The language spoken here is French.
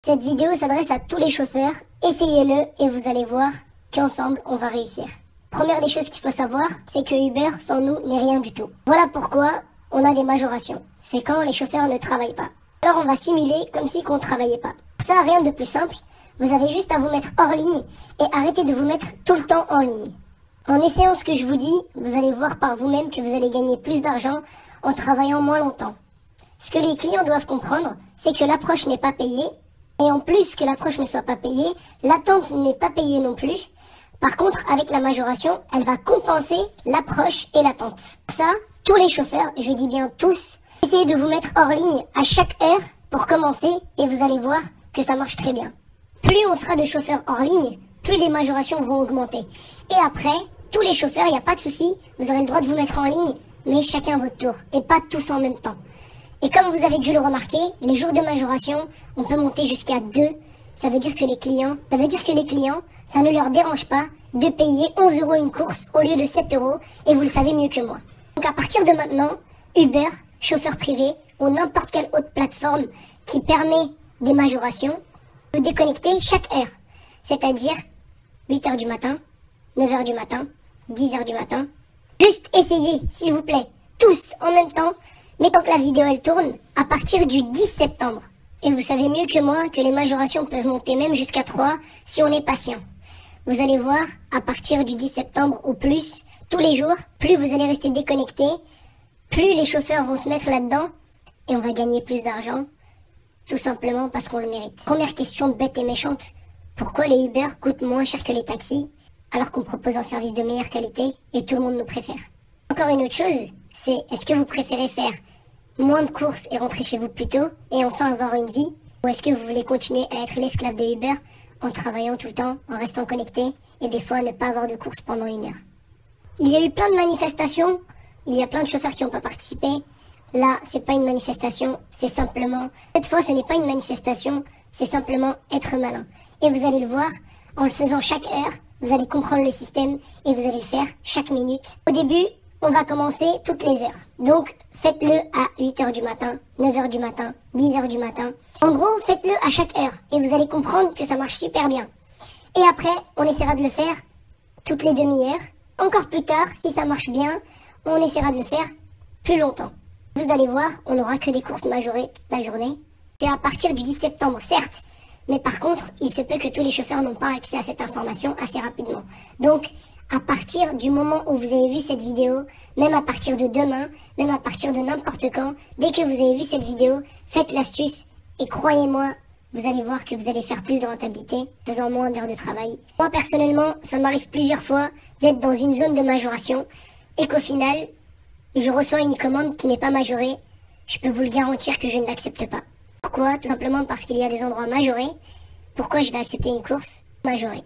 Cette vidéo s'adresse à tous les chauffeurs, essayez-le et vous allez voir qu'ensemble on va réussir. Première des choses qu'il faut savoir, c'est que Uber sans nous n'est rien du tout. Voilà pourquoi on a des majorations. C'est quand les chauffeurs ne travaillent pas. Alors on va simuler comme si on ne travaillait pas. Pour ça, rien de plus simple, vous avez juste à vous mettre hors ligne et arrêter de vous mettre tout le temps en ligne. En essayant ce que je vous dis, vous allez voir par vous-même que vous allez gagner plus d'argent en travaillant moins longtemps. Ce que les clients doivent comprendre, c'est que l'approche n'est pas payée. Et en plus que l'approche ne soit pas payée, l'attente n'est pas payée non plus. Par contre, avec la majoration, elle va compenser l'approche et l'attente. Pour ça, tous les chauffeurs, je dis bien tous, essayez de vous mettre hors ligne à chaque heure pour commencer et vous allez voir que ça marche très bien. Plus on sera de chauffeurs hors ligne, plus les majorations vont augmenter. Et après, tous les chauffeurs, il n'y a pas de souci, vous aurez le droit de vous mettre en ligne, mais chacun votre tour et pas tous en même temps. Et comme vous avez dû le remarquer, les jours de majoration, on peut monter jusqu'à 2. Ça veut dire que les clients, ça ne leur dérange pas de payer 11 € une course au lieu de 7 € et vous le savez mieux que moi. Donc à partir de maintenant, Uber, chauffeur privé ou n'importe quelle autre plateforme qui permet des majorations, vous déconnectez chaque heure. C'est-à-dire 8 h du matin, 9 h du matin, 10 h du matin. Juste essayez, s'il vous plaît, tous en même temps, mettons que la vidéo elle tourne à partir du 10 septembre. Et vous savez mieux que moi que les majorations peuvent monter même jusqu'à 3 si on est patient. Vous allez voir, à partir du 10 septembre ou plus, tous les jours, plus vous allez rester déconnecté, plus les chauffeurs vont se mettre là-dedans et on va gagner plus d'argent, tout simplement parce qu'on le mérite. Première question bête et méchante, pourquoi les Uber coûtent moins cher que les taxis alors qu'on propose un service de meilleure qualité et tout le monde nous préfère? Encore une autre chose, c'est est-ce que vous préférez faire moins de courses et rentrer chez vous plus tôt et enfin avoir une vie, ou est-ce que vous voulez continuer à être l'esclave de Uber en travaillant tout le temps, en restant connecté et des fois ne pas avoir de courses pendant 1 heure? Il y a eu plein de manifestations, il y a plein de chauffeurs qui n'ont pas participé. Là, c'est pas une manifestation, c'est simplement... Cette fois, ce n'est pas une manifestation, c'est simplement être malin. Et vous allez le voir, en le faisant chaque heure, vous allez comprendre le système et vous allez le faire chaque minute. Au début, on va commencer toutes les heures. Donc, faites-le à 8 h du matin, 9 h du matin, 10 h du matin. En gros, faites-le à chaque heure et vous allez comprendre que ça marche super bien. Et après, on essaiera de le faire toutes les demi-heures. Encore plus tard, si ça marche bien, on essaiera de le faire plus longtemps. Vous allez voir, on n'aura que des courses majorées toute la journée. C'est à partir du 10 septembre, certes. Mais par contre, il se peut que tous les chauffeurs n'ont pas accès à cette information assez rapidement. Donc, à partir du moment où vous avez vu cette vidéo, même à partir de demain, même à partir de n'importe quand, dès que vous avez vu cette vidéo, faites l'astuce et croyez-moi, vous allez voir que vous allez faire plus de rentabilité, faisant moins d'heures de travail. Moi personnellement, ça m'arrive plusieurs fois d'être dans une zone de majoration et qu'au final, je reçois une commande qui n'est pas majorée. Je peux vous le garantir que je ne l'accepte pas. Pourquoi? Tout simplement parce qu'il y a des endroits majorés. Pourquoi je vais accepter une course majorée?